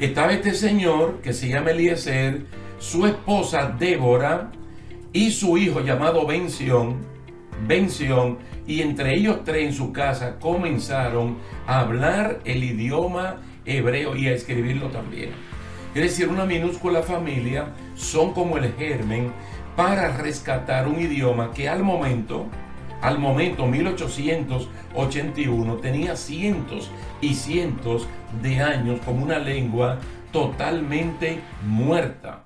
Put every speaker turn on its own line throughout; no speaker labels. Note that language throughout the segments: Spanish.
Estaba este señor que se llama Eliezer, su esposa Débora y su hijo llamado Bención, y entre ellos tres en su casa comenzaron a hablar el idioma hebreo y a escribirlo también. Es decir, una minúscula familia son como el germen para rescatar un idioma que al momento 1881, tenía cientos y cientos de años como una lengua totalmente muerta.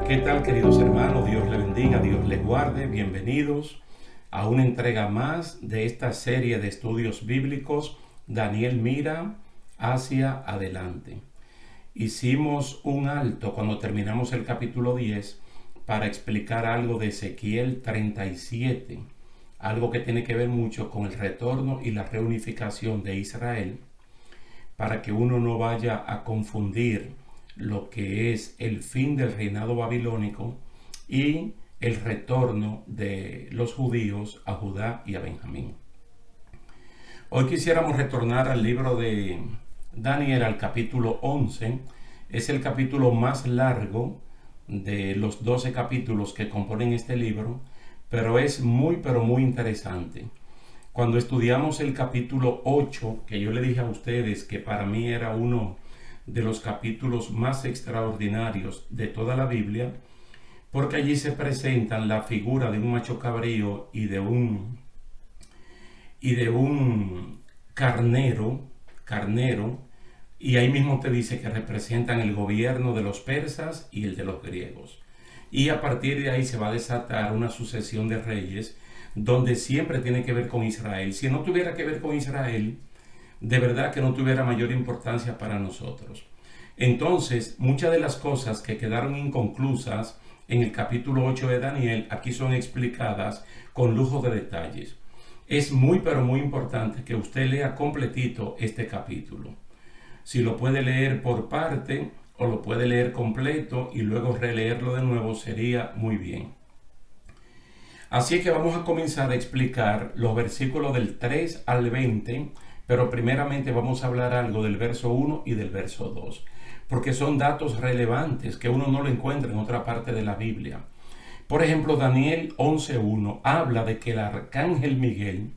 ¿Qué tal, queridos hermanos? Dios les bendiga, Dios les guarde. Bienvenidos a una entrega más de esta serie de estudios bíblicos. Daniel mira hacia adelante. Hicimos un alto cuando terminamos el capítulo 10 para explicar algo de Ezequiel 37, algo que tiene que ver mucho con el retorno y la reunificación de Israel, para que uno no vaya a confundir lo que es el fin del reinado babilónico y el retorno de los judíos a Judá y a Benjamín. Hoy quisiéramos retornar al libro de Daniel, al capítulo 11. Es el capítulo más largo de los 12 capítulos que componen este libro, pero es muy interesante. Cuando estudiamos el capítulo 8, que yo le dije a ustedes que para mí era uno de los capítulos más extraordinarios de toda la Biblia, porque allí se presentan la figura de un macho cabrío y de un carnero, y ahí mismo te dice que representan el gobierno de los persas y el de los griegos. Y a partir de ahí se va a desatar una sucesión de reyes donde siempre tiene que ver con Israel. Si no tuviera que ver con Israel, de verdad que no tuviera mayor importancia para nosotros. Entonces, muchas de las cosas que quedaron inconclusas en el capítulo 8 de Daniel, aquí son explicadas con lujo de detalles. Es muy importante que usted lea completito este capítulo. Si lo puede leer por parte o lo puede leer completo y luego releerlo de nuevo, sería muy bien. Así que vamos a comenzar a explicar los versículos del 3 al 20, pero primeramente vamos a hablar algo del verso 1 y del verso 2, porque son datos relevantes que uno no lo encuentra en otra parte de la Biblia. Por ejemplo, Daniel 11:1 habla de que el arcángel Miguel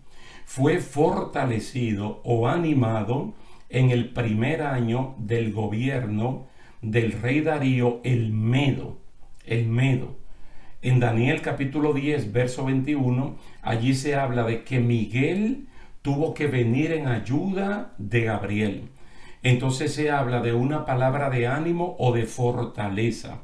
fue fortalecido o animado en el primer año del gobierno del rey Darío el Medo. En Daniel capítulo 10, verso 21, allí se habla de que Miguel tuvo que venir en ayuda de Gabriel. Entonces se habla de una palabra de ánimo o de fortaleza.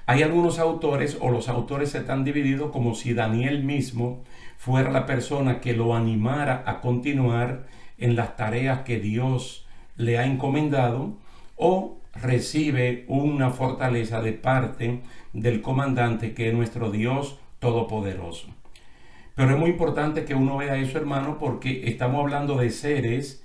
Hay algunos autores, o los autores están divididos, como si Daniel mismo fuera la persona que lo animara a continuar en las tareas que Dios le ha encomendado, o recibe una fortaleza de parte del comandante, que es nuestro Dios todopoderoso. Pero es muy importante que uno vea eso, hermano, porque estamos hablando de seres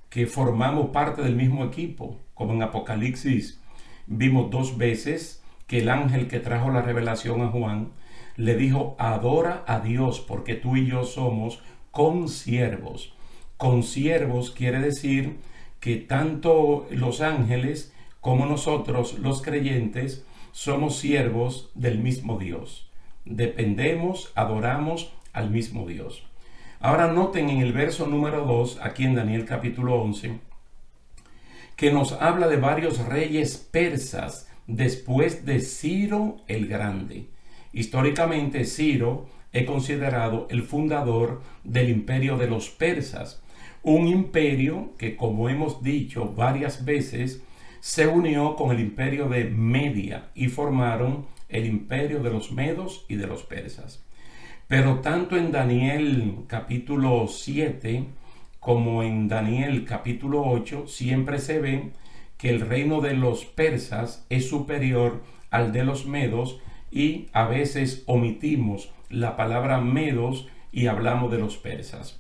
que formamos parte del mismo equipo. Como en Apocalipsis vimos 2 veces que el ángel que trajo la revelación a Juan le dijo: adora a Dios, porque tú y yo somos consiervos. Consiervos quiere decir que tanto los ángeles como nosotros, los creyentes, somos siervos del mismo Dios. Dependemos, adoramos al mismo Dios. Ahora noten en el verso número 2, aquí en Daniel capítulo 11, que nos habla de varios reyes persas después de Ciro el Grande. Históricamente, Ciro es considerado el fundador del imperio de los persas, un imperio que, como hemos dicho varias veces, se unió con el imperio de Media y formaron el imperio de los medos y de los persas. Pero tanto en Daniel capítulo 7 como en Daniel capítulo 8 siempre se ve que el reino de los persas es superior al de los medos, y a veces omitimos la palabra medos y hablamos de los persas.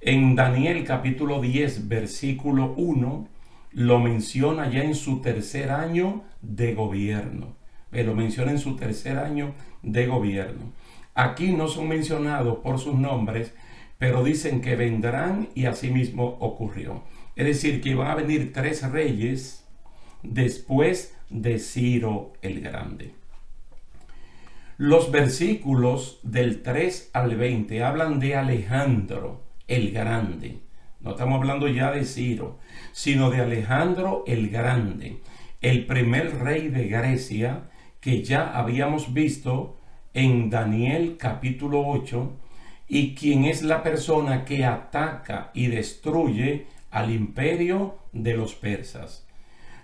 En Daniel capítulo 10, versículo 1, lo menciona ya en su tercer año de gobierno. Lo menciona en su tercer año de gobierno. Aquí no son mencionados por sus nombres, pero dicen que vendrán y así mismo ocurrió. Es decir, que van a venir 3 reyes después de Ciro el Grande. Los versículos del 3 al 20 hablan de Alejandro el Grande. No estamos hablando ya de Ciro, sino de Alejandro el Grande, el primer rey de Grecia que ya habíamos visto en Daniel capítulo 8, y quien es la persona que ataca y destruye al imperio de los persas.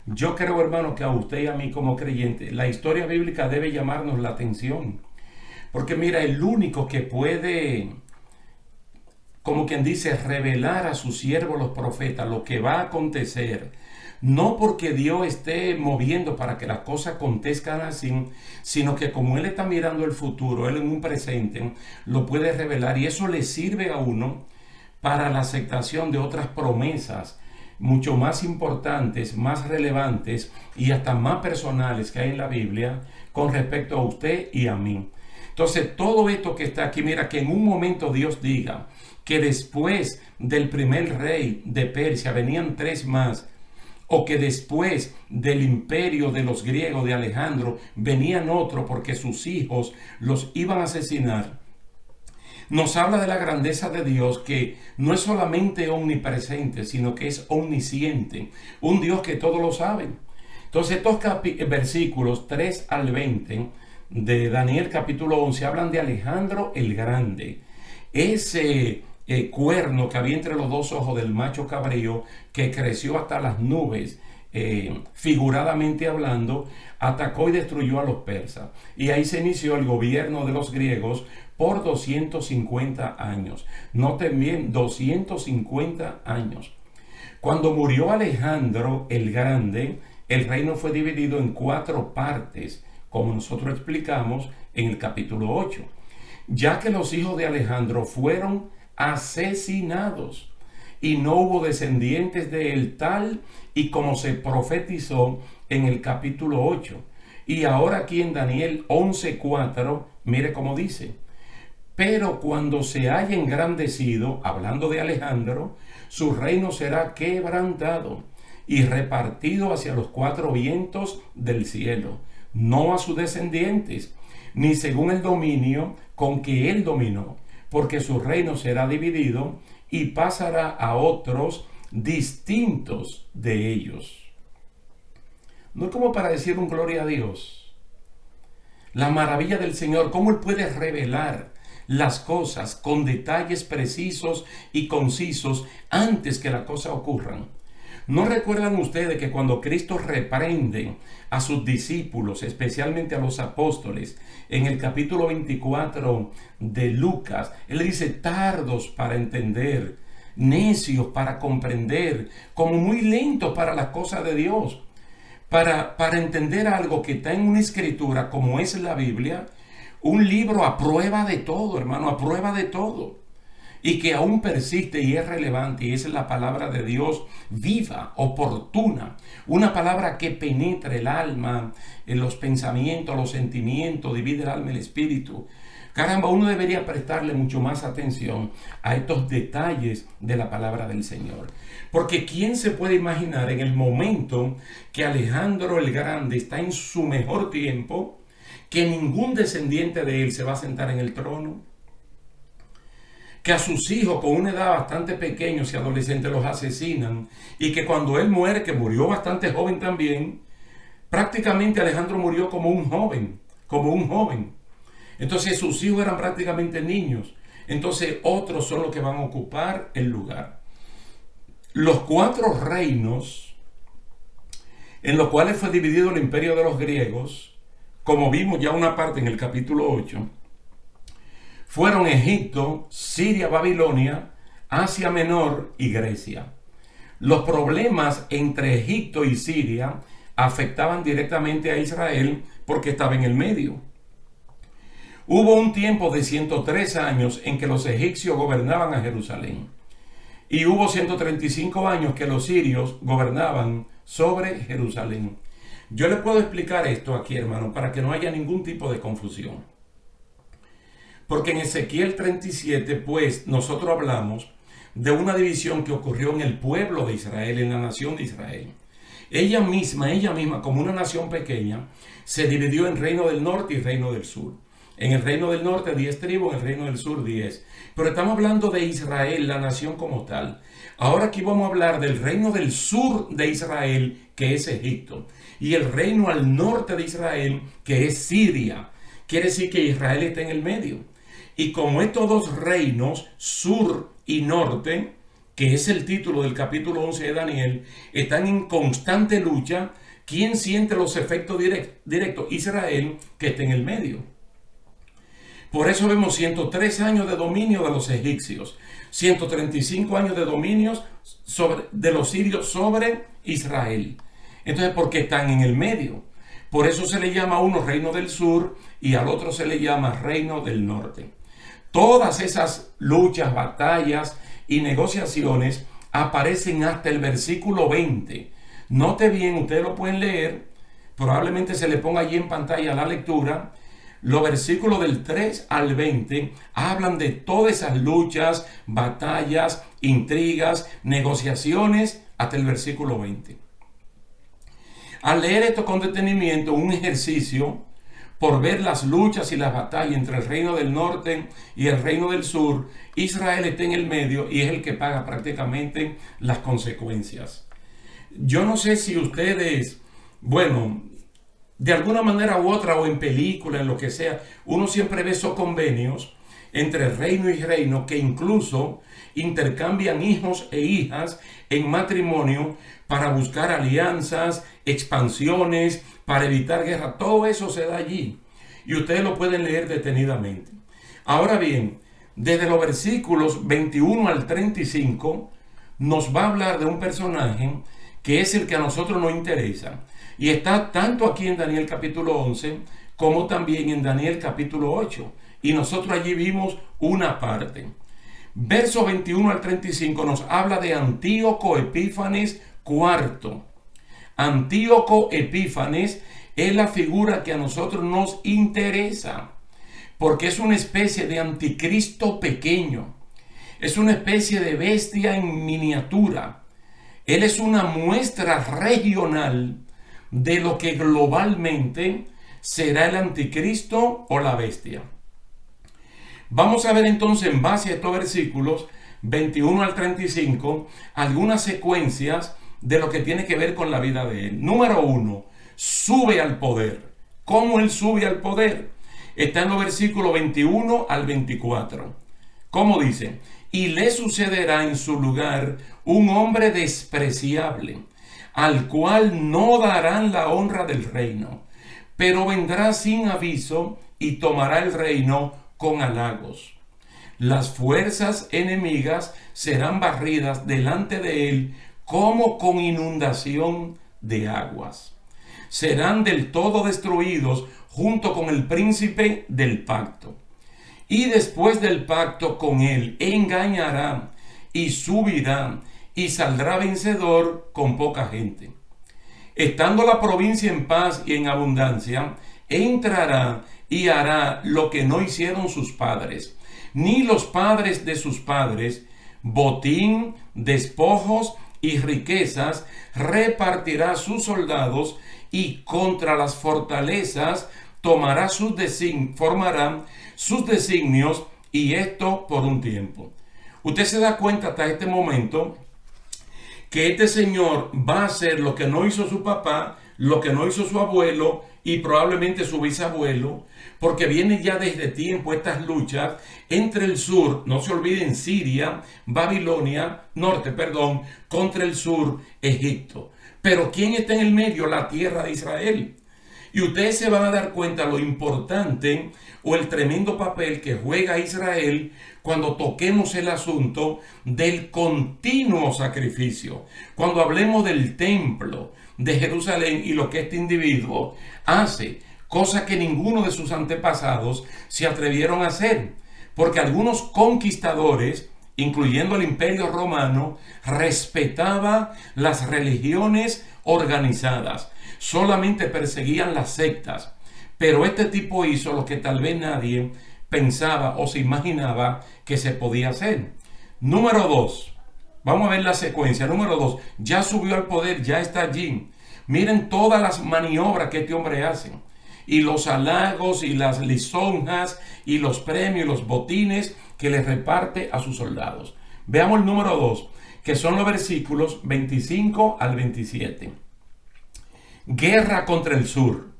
Yo creo, hermano, que a usted y a mí como creyente, la historia bíblica debe llamarnos la atención. Porque mira, el único que puede, como quien dice, revelar a sus siervos los profetas lo que va a acontecer, no porque Dios esté moviendo para que las cosas acontezcan así, sino que como Él está mirando el futuro, Él en un presente, lo puede revelar, y eso le sirve a uno para la aceptación de otras promesas mucho más importantes, más relevantes y hasta más personales que hay en la Biblia con respecto a usted y a mí. Entonces, todo esto que está aquí, mira, que en un momento Dios diga que después del primer rey de Persia venían 3 más, o que después del imperio de los griegos de Alejandro venían otros porque sus hijos los iban a asesinar, nos habla de la grandeza de Dios, que no es solamente omnipresente, sino que es omnisciente, un Dios que todo lo sabe. Entonces estos versículos 3 al 20 de Daniel capítulo 11 hablan de Alejandro el Grande, ese cuerno que había entre los 2 ojos del macho cabrío, que creció hasta las nubes, figuradamente hablando, atacó y destruyó a los persas. Y ahí se inició el gobierno de los griegos por 250 años. Noten bien, 250 años. Cuando murió Alejandro el Grande, el reino fue dividido en 4 partes, como nosotros explicamos en el capítulo 8, ya que los hijos de Alejandro fueron asesinados y no hubo descendientes de él, tal y como se profetizó en el capítulo 8. Y ahora aquí en Daniel 11:4, mire cómo dice: pero cuando se haya engrandecido, hablando de Alejandro, su reino será quebrantado y repartido hacia los 4 vientos del cielo, no a sus descendientes, ni según el dominio con que él dominó, porque su reino será dividido y pasará a otros distintos de ellos. No es como para decir un gloria a Dios. La maravilla del Señor, cómo Él puede revelar las cosas con detalles precisos y concisos antes que las cosas ocurran. ¿No recuerdan ustedes que cuando Cristo reprende a sus discípulos, especialmente a los apóstoles, en el capítulo 24 de Lucas, Él le dice: tardos para entender, necios para comprender, como muy lentos para las cosas de Dios? Para entender algo que está en una escritura como es la Biblia, un libro a prueba de todo, hermano, a prueba de todo, y que aún persiste y es relevante, y es la palabra de Dios viva, oportuna, una palabra que penetra el alma, en los pensamientos, los sentimientos, divide el alma y el espíritu. Caramba, uno debería prestarle mucho más atención a estos detalles de la palabra del Señor. Porque ¿quién se puede imaginar en el momento que Alejandro el Grande está en su mejor tiempo, que ningún descendiente de él se va a sentar en el trono? Que a sus hijos con una edad bastante pequeños y adolescentes los asesinan, y que cuando él muere, que murió bastante joven también, prácticamente Alejandro murió como un joven, Entonces sus hijos eran prácticamente niños. Entonces otros son los que van a ocupar el lugar. Los 4 reinos en los cuales fue dividido el imperio de los griegos, como vimos ya una parte en el capítulo 8, fueron Egipto, Siria, Babilonia, Asia Menor y Grecia. Los problemas entre Egipto y Siria afectaban directamente a Israel porque estaba en el medio. Hubo un tiempo de 103 años en que los egipcios gobernaban a Jerusalén. Y hubo 135 años que los sirios gobernaban sobre Jerusalén. Yo le puedo explicar esto aquí, hermano, para que no haya ningún tipo de confusión. Porque en Ezequiel 37, pues, nosotros hablamos de una división que ocurrió en el pueblo de Israel, en la nación de Israel. Ella misma, como una nación pequeña, se dividió en reino del norte y reino del sur. En el reino del norte 10 tribus, en el reino del sur 10. Pero estamos hablando de Israel, la nación como tal. Ahora aquí vamos a hablar del reino del sur de Israel, que es Egipto. Y el reino al norte de Israel, que es Siria. Quiere decir que Israel está en el medio. Y como estos dos reinos, sur y norte, que es el título del capítulo 11 de Daniel, están en constante lucha, ¿quién siente los efectos directos? Israel, que está en el medio. Por eso vemos 103 años de dominio de los egipcios, 135 años de dominio de los sirios sobre Israel. Entonces, porque están en el medio. Por eso se le llama a uno reino del sur y al otro se le llama reino del norte. Todas esas luchas, batallas y negociaciones aparecen hasta el versículo 20. Note bien, ustedes lo pueden leer, probablemente se le ponga allí en pantalla la lectura. Los versículos del 3 al 20 hablan de todas esas luchas, batallas, intrigas, negociaciones, hasta el versículo 20. Al leer esto con detenimiento, un ejercicio por ver las luchas y las batallas entre el reino del norte y el reino del sur, Israel está en el medio y es el que paga prácticamente las consecuencias. Yo no sé si ustedes, bueno, de alguna manera u otra, o en película, en lo que sea, uno siempre ve esos convenios entre reino y reino que incluso intercambian hijos e hijas en matrimonio para buscar alianzas, expansiones, para evitar guerra. Todo eso se da allí y ustedes lo pueden leer detenidamente. Ahora bien, desde los versículos 21 al 35 nos va a hablar de un personaje que es el que a nosotros nos interesa. Y está tanto aquí en Daniel capítulo 11 como también en Daniel capítulo 8. Y nosotros allí vimos una parte. Verso 21 al 35 nos habla de Antíoco Epífanes IV. Antíoco Epífanes es la figura que a nosotros nos interesa, porque es una especie de anticristo pequeño. Es una especie de bestia en miniatura. Él es una muestra regional de lo que globalmente será el anticristo o la bestia. Vamos a ver entonces, en base a estos versículos 21 al 35, algunas secuencias de lo que tiene que ver con la vida de él. Número 1, sube al poder. ¿Cómo él sube al poder? Está en los versículos 21 al 24. ¿Cómo dice? Y le sucederá en su lugar un hombre despreciable, al cual no darán la honra del reino, pero vendrá sin aviso y tomará el reino con halagos. Las fuerzas enemigas serán barridas delante de él como con inundación de aguas. Serán del todo destruidos junto con el príncipe del pacto. Y después del pacto con él engañará y subirá y saldrá vencedor con poca gente. Estando la provincia en paz y en abundancia, entrará y hará lo que no hicieron sus padres, ni los padres de sus padres, botín, despojos y riquezas repartirá sus soldados, y contra las fortalezas formará sus designios, y esto por un tiempo. Usted se da cuenta hasta este momento que este señor va a hacer lo que no hizo su papá, lo que no hizo su abuelo y probablemente su bisabuelo, porque viene ya desde tiempo estas luchas entre el sur, no se olviden, Siria, Babilonia, contra el sur, Egipto. Pero ¿quién está en el medio? La tierra de Israel. Y ustedes se van a dar cuenta lo importante o el tremendo papel que juega Israel cuando toquemos el asunto del continuo sacrificio. Cuando hablemos del templo de Jerusalén y lo que este individuo hace cosa que ninguno de sus antepasados se atrevieron a hacer, porque algunos conquistadores, incluyendo el Imperio Romano, respetaba las religiones organizadas, solamente perseguían las sectas, pero este tipo hizo lo que tal vez nadie pensaba o se imaginaba que se podía hacer. Número 2, vamos a ver la secuencia. Número 2, ya subió al poder, ya está allí. Miren todas las maniobras que este hombre hace, y los halagos y las lisonjas y los premios y los botines que les reparte a sus soldados. Veamos el número 2, que son los versículos 25 al 27. Guerra contra el sur,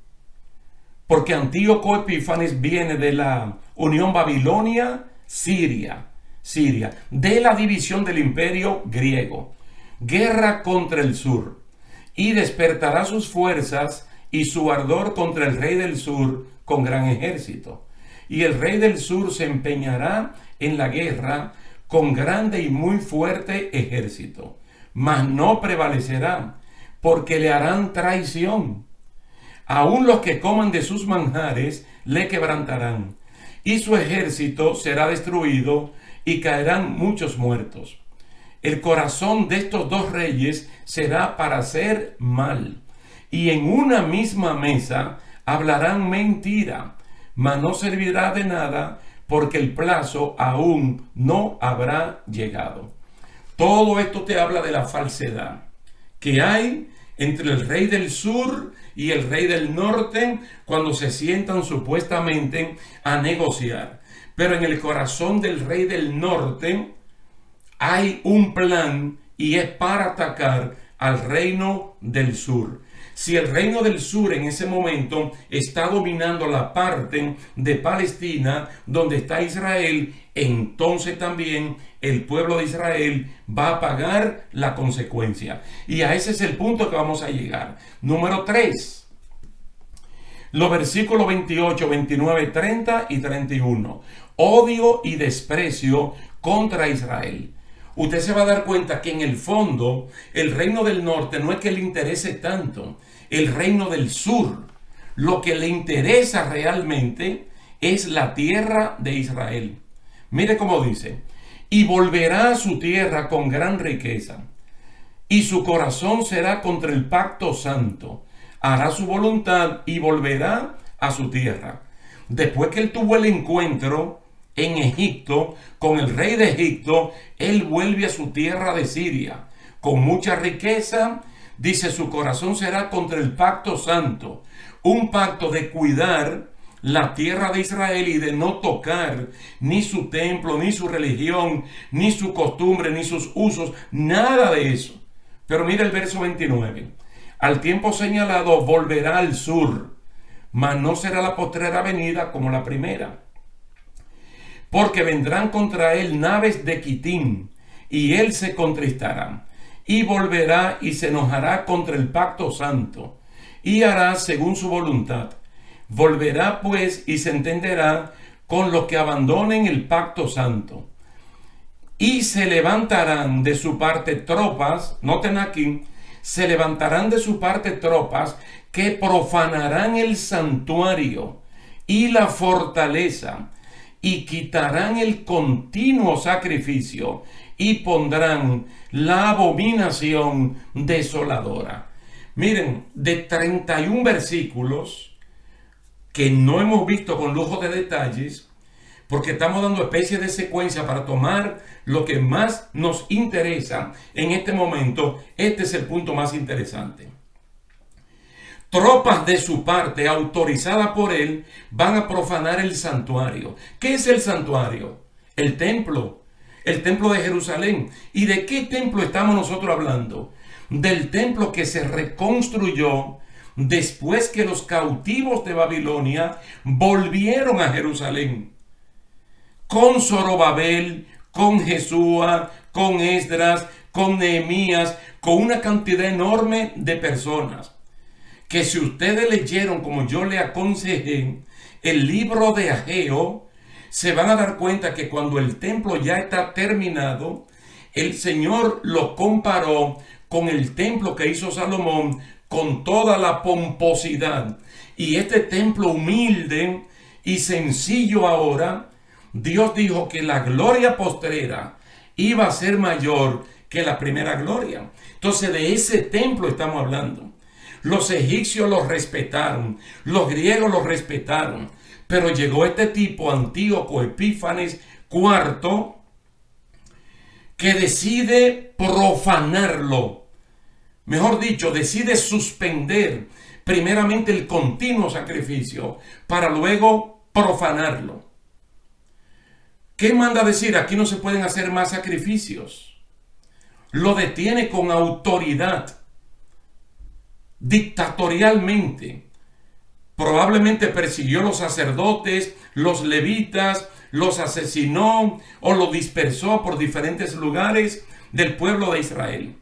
porque Antíoco Epífanes viene de la Unión Babilonia-Siria, de la división del imperio griego. Guerra contra el sur, y despertará sus fuerzas y su ardor contra el rey del sur con gran ejército. Y el rey del sur se empeñará en la guerra con grande y muy fuerte ejército, mas no prevalecerá, porque le harán traición. Aún los que coman de sus manjares le quebrantarán, y su ejército será destruido, y caerán muchos muertos. El corazón de estos dos reyes será para hacer mal, y en una misma mesa hablarán mentira, mas no servirá de nada, porque el plazo aún no habrá llegado. Todo esto te habla de la falsedad que hay entre el rey del sur y el rey del norte cuando se sientan supuestamente a negociar. Pero en el corazón del rey del norte hay un plan, y es para atacar al reino del sur. Si el reino del sur en ese momento está dominando la parte de Palestina donde está Israel, entonces también el pueblo de Israel va a pagar la consecuencia. Y a ese es el punto que vamos a llegar. Número 3. Los versículos 28, 29, 30 y 31. Odio y desprecio contra Israel. Usted se va a dar cuenta que en el fondo el reino del norte no es que le interese tanto el reino del sur. Lo que le interesa realmente es la tierra de Israel. Mire cómo dice: y volverá a su tierra con gran riqueza, y su corazón será contra el pacto santo. Hará su voluntad y volverá a su tierra. Después que él tuvo el encuentro en Egipto con el rey de Egipto, él vuelve a su tierra de Siria con mucha riqueza. Dice: su corazón será contra el pacto santo, un pacto de cuidar la tierra de Israel y de no tocar ni su templo, ni su religión, ni su costumbre, ni sus usos, nada de eso. Pero mira el verso 29. Al tiempo señalado volverá al sur, mas no será la postrera venida como la primera. Porque vendrán contra él naves de Quitim, y él se contristará, y volverá y se enojará contra el pacto santo, y hará según su voluntad. Volverá pues y se entenderá con los que abandonen el pacto santo. Y se levantarán de su parte tropas, noten aquí, se levantarán de su parte tropas que profanarán el santuario y la fortaleza, y quitarán el continuo sacrificio, y pondrán la abominación desoladora. Miren, de 31 versículos que no hemos visto con lujo de detalles, porque estamos dando especie de secuencia para tomar lo que más nos interesa en este momento. Este es el punto más interesante. Tropas de su parte, autorizadas por él, van a profanar el santuario. ¿Qué es el santuario? El templo de Jerusalén. ¿Y de qué templo estamos nosotros hablando? Del templo que se reconstruyó después que los cautivos de Babilonia volvieron a Jerusalén. Con Zorobabel, con Jesúa, con Esdras, con Nehemías, con una cantidad enorme de personas. Que si ustedes leyeron, como yo le aconsejé, el libro de Ageo, se van a dar cuenta que cuando el templo ya está terminado, el Señor lo comparó con el templo que hizo Salomón, con toda la pomposidad. Y este templo humilde y sencillo ahora, Dios dijo que la gloria postrera iba a ser mayor que la primera gloria. Entonces de ese templo estamos hablando. Los egipcios los respetaron, los griegos los respetaron, pero llegó este tipo, Antíoco Epífanes IV, que decide profanarlo. Mejor dicho, decide suspender primeramente el continuo sacrificio para luego profanarlo. ¿Qué manda decir? Aquí no se pueden hacer más sacrificios. Lo detiene con autoridad, dictatorialmente. Probablemente persiguió a los sacerdotes, los levitas, los asesinó o los dispersó por diferentes lugares del pueblo de Israel.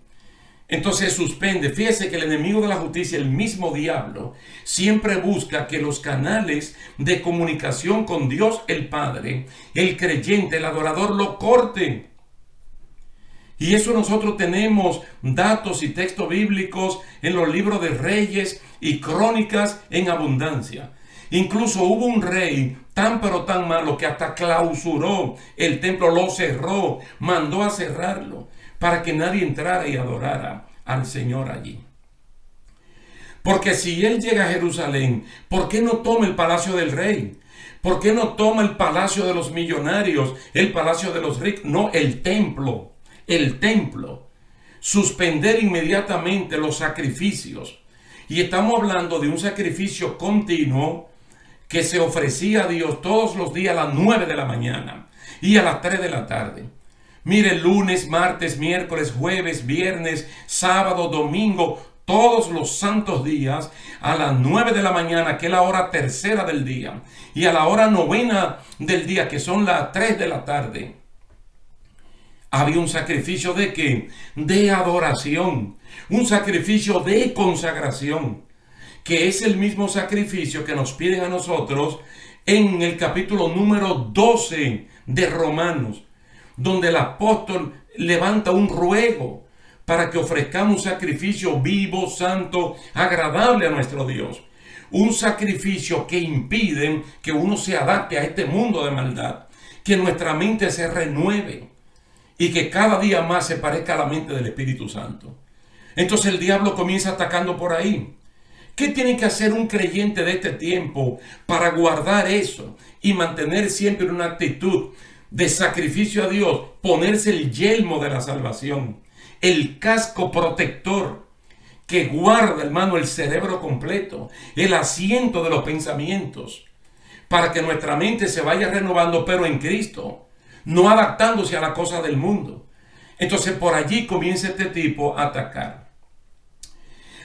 Entonces suspende. Fíjese que el enemigo de la justicia, el mismo diablo, siempre busca que los canales de comunicación con Dios el Padre, el creyente, el adorador, lo corten. Y eso nosotros tenemos datos y textos bíblicos en los libros de Reyes y Crónicas en abundancia. Incluso hubo un rey tan pero tan malo que hasta clausuró el templo, lo cerró, mandó a cerrarlo para que nadie entrara y adorara al Señor allí. Porque si él llega a Jerusalén, ¿por qué no toma el palacio del rey? ¿Por qué no toma el palacio de los millonarios, el palacio de los ricos? No, el templo. El templo. Suspender inmediatamente los sacrificios. Y estamos hablando de un sacrificio continuo que se ofrecía a Dios todos los días a las 9 de la mañana y a las 3 de la tarde. Mire, lunes, martes, miércoles, jueves, viernes, sábado, domingo, todos los santos días a las 9 de la mañana, que es la hora tercera del día, y a la hora novena del día, que son las 3 de la tarde. Había un sacrificio ¿de qué? De adoración, un sacrificio de consagración, que es el mismo sacrificio que nos piden a nosotros en el capítulo número 12 de Romanos, donde el apóstol levanta un ruego para que ofrezcamos un sacrificio vivo, santo, agradable a nuestro Dios. Un sacrificio que impide que uno se adapte a este mundo de maldad, que nuestra mente se renueve y que cada día más se parezca a la mente del Espíritu Santo. Entonces el diablo comienza atacando por ahí. ¿Qué tiene que hacer un creyente de este tiempo para guardar eso y mantener siempre una actitud de sacrificio a Dios? Ponerse el yelmo de la salvación, el casco protector que guarda, hermano, el cerebro completo, el asiento de los pensamientos, para que nuestra mente se vaya renovando, pero en Cristo, no adaptándose a la cosa del mundo. Entonces por allí comienza este tipo a atacar.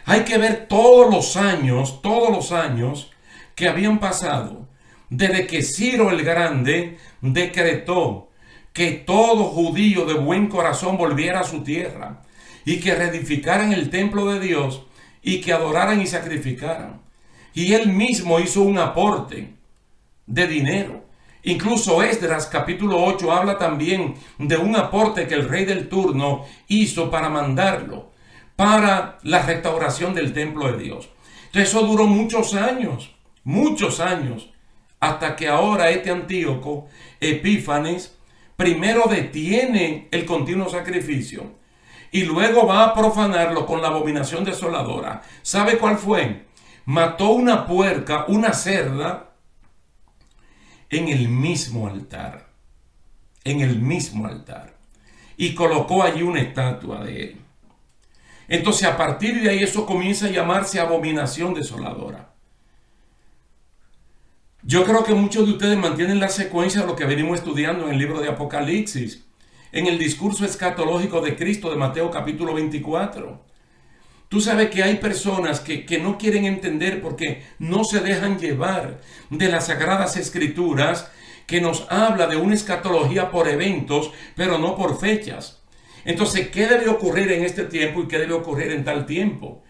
Hay que ver todos los años que habían pasado desde que Ciro el Grande decretó que todo judío de buen corazón volviera a su tierra y que reedificaran el templo de Dios y que adoraran y sacrificaran. Y él mismo hizo un aporte de dinero. Incluso Esdras capítulo 8 habla también de un aporte que el rey del turno hizo para mandarlo para la restauración del templo de Dios. Entonces eso duró muchos años, hasta que ahora este Antíoco Epífanes primero detiene el continuo sacrificio y luego va a profanarlo con la abominación desoladora. ¿Sabe cuál fue? Mató una puerca, una cerda, en el mismo altar, y colocó allí una estatua de él. Entonces a partir de ahí eso comienza a llamarse abominación desoladora. Yo creo que muchos de ustedes mantienen la secuencia de lo que venimos estudiando en el libro de Apocalipsis, en el discurso escatológico de Cristo de Mateo capítulo 24. Tú sabes que hay personas que no quieren entender porque no se dejan llevar de las Sagradas Escrituras, que nos habla de una escatología por eventos, pero no por fechas. Entonces, ¿qué debe ocurrir en este tiempo y qué debe ocurrir en tal tiempo?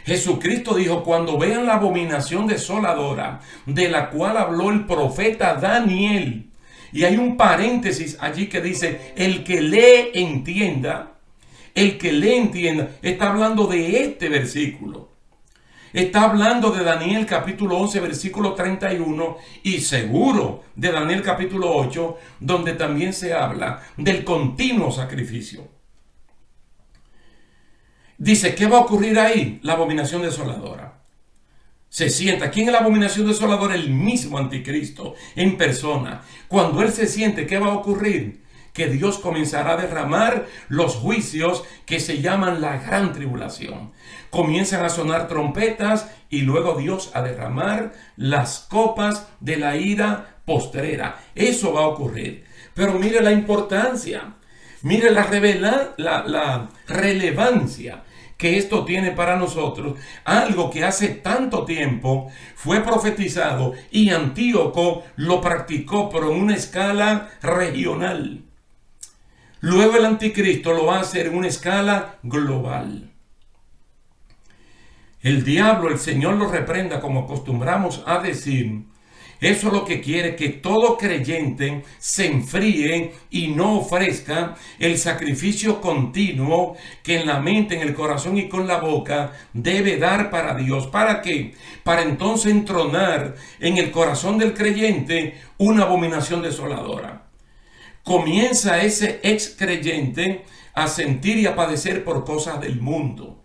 Jesucristo dijo, cuando vean la abominación desoladora de la cual habló el profeta Daniel, y hay un paréntesis allí que dice, el que lee entienda, está hablando de este versículo. Está hablando de Daniel capítulo 11, versículo 31 y seguro de Daniel capítulo 8, donde también se habla del continuo sacrificio. Dice, ¿qué va a ocurrir ahí? La abominación desoladora. Se sienta. ¿Quién es la abominación desoladora? El mismo anticristo en persona. Cuando él se siente, ¿qué va a ocurrir? Que Dios comenzará a derramar los juicios que se llaman la gran tribulación. Comienzan a sonar trompetas y luego Dios a derramar las copas de la ira postrera. Eso va a ocurrir. Pero mire la importancia, mire la relevancia que esto tiene para nosotros. Algo que hace tanto tiempo fue profetizado y Antíoco lo practicó, pero en una escala regional. Luego el anticristo lo va a hacer en una escala global. El diablo, el Señor lo reprenda, como acostumbramos a decir. Eso es lo que quiere, que todo creyente se enfríe y no ofrezca el sacrificio continuo que en la mente, en el corazón y con la boca debe dar para Dios. ¿Para qué? Para entonces entronar en el corazón del creyente una abominación desoladora. Comienza ese ex creyente a sentir y a padecer por cosas del mundo,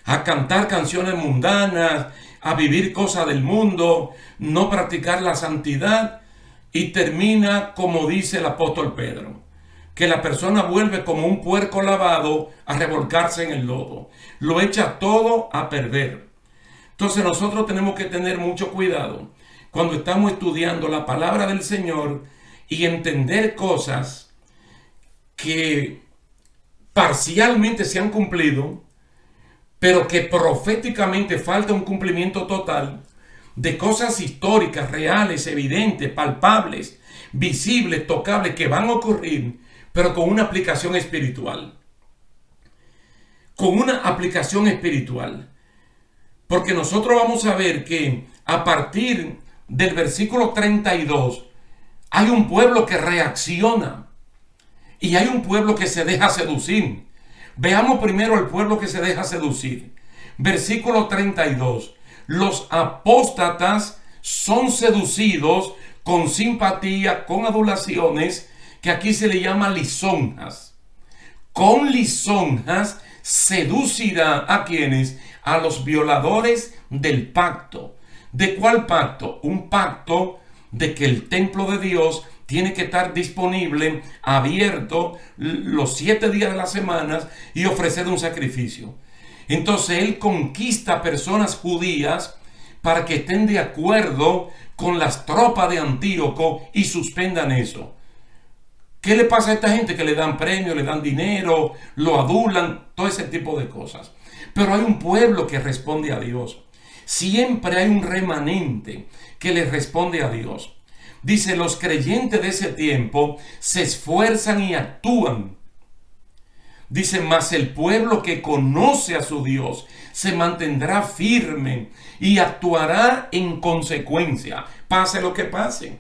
a cantar canciones mundanas, a vivir cosas del mundo, no practicar la santidad, y termina como dice el apóstol Pedro, que la persona vuelve como un puerco lavado a revolcarse en el lodo, lo echa todo a perder. Entonces nosotros tenemos que tener mucho cuidado cuando estamos estudiando la palabra del Señor y entender cosas que parcialmente se han cumplido, pero que proféticamente falta un cumplimiento total de cosas históricas, reales, evidentes, palpables, visibles, tocables, que van a ocurrir, pero con una aplicación espiritual. Con una aplicación espiritual. Porque nosotros vamos a ver que a partir del versículo 32, hay un pueblo que reacciona y hay un pueblo que se deja seducir. Veamos primero el pueblo que se deja seducir. Versículo 32. Los apóstatas son seducidos con simpatía, con adulaciones, que aquí se le llama lisonjas. Con lisonjas seducirá a quienes, a los violadores del pacto. ¿De cuál pacto? Un pacto de que el templo de Dios tiene que estar disponible, abierto los 7 días de la semana y ofrecer un sacrificio. Entonces él conquista personas judías para que estén de acuerdo con las tropas de Antíoco y suspendan eso. ¿Qué le pasa a esta gente? Que le dan premios, le dan dinero, lo adulan, todo ese tipo de cosas. Pero hay un pueblo que responde a Dios. Siempre hay un remanente que le responde a Dios. Dice, los creyentes de ese tiempo se esfuerzan y actúan. Dice, mas el pueblo que conoce a su Dios se mantendrá firme y actuará en consecuencia, pase lo que pase.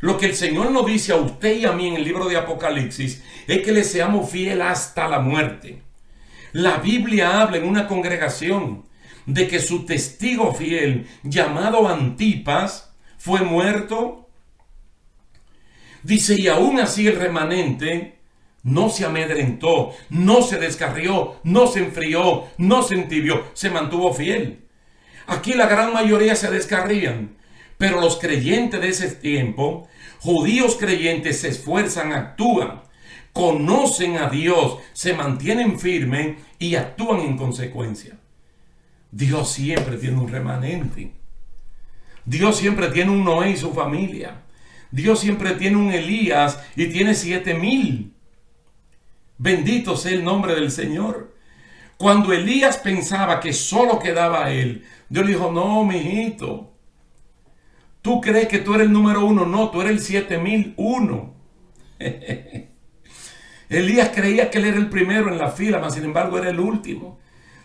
Lo que el Señor nos dice a usted y a mí en el libro de Apocalipsis es que le seamos fieles hasta la muerte. La Biblia habla en una congregación de que su testigo fiel, llamado Antipas, fue muerto. Dice, y aún así el remanente no se amedrentó, no se descarrió, no se enfrió, no se entibió, se mantuvo fiel. Aquí la gran mayoría se descarrían, pero los creyentes de ese tiempo, judíos creyentes, se esfuerzan, actúan, conocen a Dios, se mantienen firmes y actúan en consecuencia. Dios siempre tiene un remanente. Dios siempre tiene un Noé y su familia. Dios siempre tiene un Elías y tiene 7,000. Bendito sea el nombre del Señor. Cuando Elías pensaba que solo quedaba él, Dios le dijo, no, mijito. ¿Tú crees que tú eres el número 1? No, tú eres el 7,001. Elías creía que él era el primero en la fila, mas sin embargo era el último.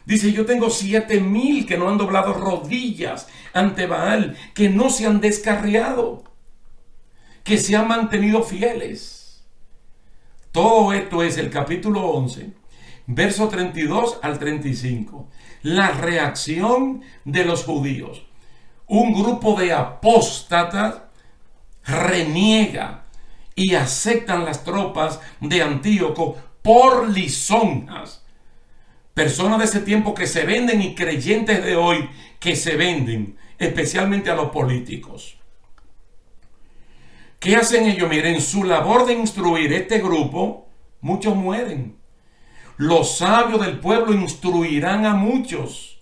Dice, yo tengo 7,000 que no han doblado rodillas ante Baal, que no se han descarriado, que se han mantenido fieles. Todo esto es el capítulo 11, verso 32 al 35. La reacción de los judíos. Un grupo de apóstatas reniega y aceptan las tropas de Antíoco por lisonjas. Personas de ese tiempo que se venden y creyentes de hoy que se venden, especialmente a los políticos. ¿Qué hacen ellos? Miren, su labor de instruir este grupo, muchos mueren. Los sabios del pueblo instruirán a muchos,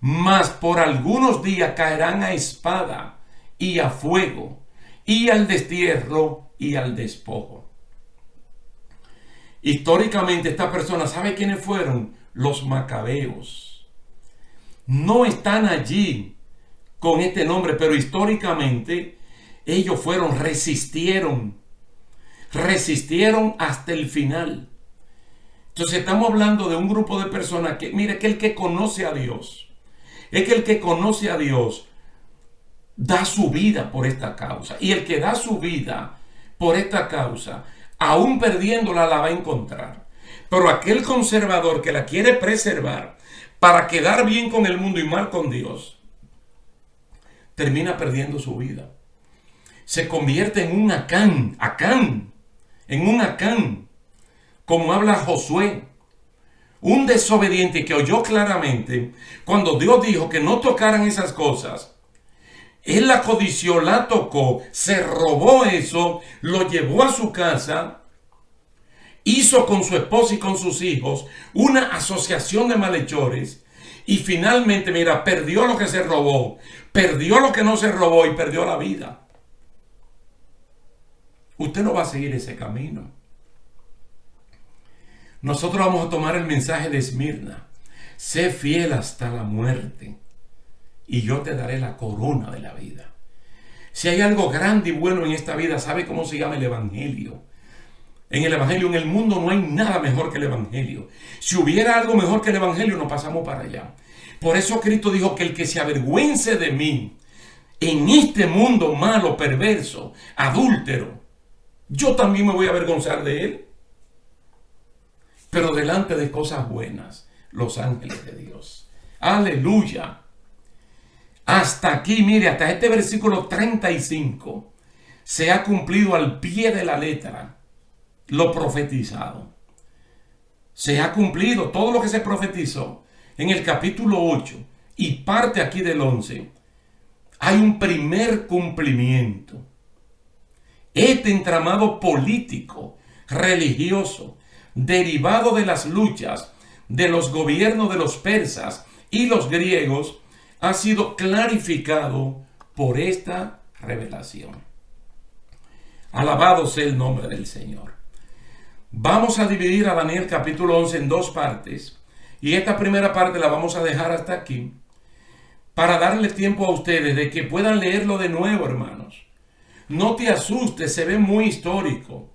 mas por algunos días caerán a espada y a fuego, y al destierro y al despojo. Históricamente esta persona, ¿sabe quiénes fueron? Los macabeos. No están allí con este nombre, pero históricamente ellos resistieron hasta el final. Entonces estamos hablando de un grupo de personas que, mire, que el que conoce a Dios, es que el que conoce a Dios da su vida por esta causa. Y el que da su vida por esta causa, aún perdiéndola, la va a encontrar. Pero aquel conservador que la quiere preservar para quedar bien con el mundo y mal con Dios, termina perdiendo su vida. Se convierte en un Acán, como habla Josué, un desobediente que oyó claramente cuando Dios dijo que no tocaran esas cosas. Él la codició, la tocó, se robó eso, lo llevó a su casa, hizo con su esposa y con sus hijos una asociación de malhechores y finalmente, mira, perdió lo que se robó, perdió lo que no se robó y perdió la vida. Usted no va a seguir ese camino. Nosotros vamos a tomar el mensaje de Esmirna. Sé fiel hasta la muerte y yo te daré la corona de la vida. Si hay algo grande y bueno en esta vida, ¿sabe cómo se llama? El Evangelio. En el Evangelio, en el mundo no hay nada mejor que el Evangelio. Si hubiera algo mejor que el Evangelio, nos pasamos para allá. Por eso Cristo dijo que el que se avergüence de mí en este mundo malo, perverso, adúltero, yo también me voy a avergonzar de él. Pero delante de cosas buenas, los ángeles de Dios. Aleluya. Hasta aquí, mire, hasta este versículo 35, se ha cumplido al pie de la letra lo profetizado. Se ha cumplido todo lo que se profetizó en el capítulo 8 y parte aquí del 11. Hay un primer cumplimiento. Este entramado político, religioso, derivado de las luchas de los gobiernos de los persas y los griegos, ha sido clarificado por esta revelación. Alabado sea el nombre del Señor. Vamos a dividir a Daniel capítulo 11 en dos partes, y esta primera parte la vamos a dejar hasta aquí para darle tiempo a ustedes de que puedan leerlo de nuevo, hermanos. No te asustes, se ve muy histórico,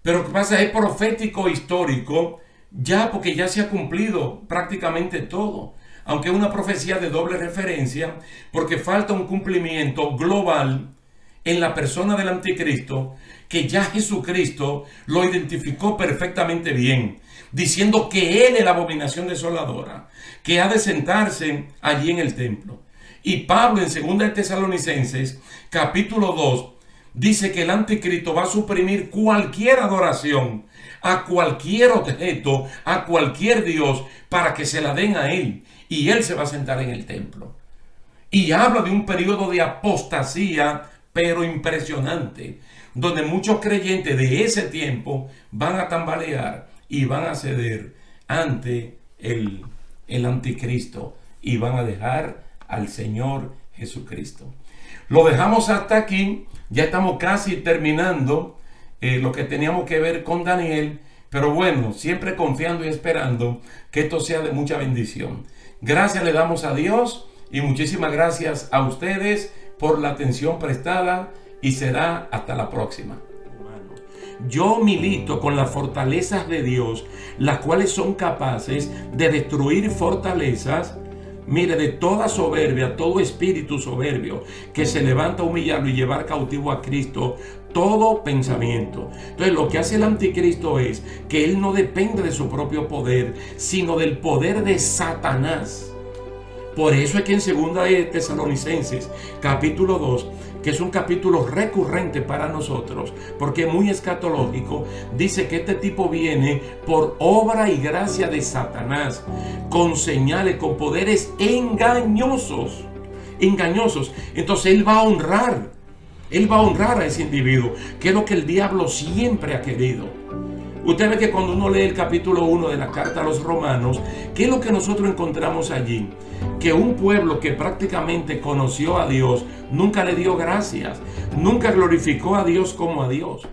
pero lo que pasa es profético histórico, ya porque ya se ha cumplido prácticamente todo, aunque es una profecía de doble referencia, porque falta un cumplimiento global en la persona del anticristo, que ya Jesucristo lo identificó perfectamente bien, diciendo que él es la abominación desoladora, que ha de sentarse allí en el templo. Y Pablo en 2 de Tesalonicenses, capítulo 2, dice que el anticristo va a suprimir cualquier adoración a cualquier objeto, a cualquier Dios, para que se la den a él. Y él se va a sentar en el templo. Y habla de un periodo de apostasía, pero impresionante, donde muchos creyentes de ese tiempo van a tambalear y van a ceder ante el anticristo y van a dejar al Señor Jesucristo. Lo dejamos hasta aquí. Ya estamos casi terminando lo que teníamos que ver con Daniel, pero bueno, siempre confiando y esperando que esto sea de mucha bendición. Gracias le damos a Dios y muchísimas gracias a ustedes por la atención prestada, y será hasta la próxima. Yo milito con las fortalezas de Dios, las cuales son capaces de destruir fortalezas Mire, de toda soberbia, todo espíritu soberbio que se levanta a humillarlo y llevar cautivo a Cristo, todo pensamiento. Entonces lo que hace el anticristo es que él no depende de su propio poder, sino del poder de Satanás. Por eso es que en 2 de Tesalonicenses, capítulo 2, que es un capítulo recurrente para nosotros, porque es muy escatológico, dice que este tipo viene por obra y gracia de Satanás, con señales, con poderes engañosos. Entonces él va a honrar a ese individuo, que es lo que el diablo siempre ha querido. Usted ve que cuando uno lee el capítulo 1 de la carta a los romanos, ¿qué es lo que nosotros encontramos allí? Que un pueblo que prácticamente conoció a Dios nunca le dio gracias, nunca glorificó a Dios como a Dios.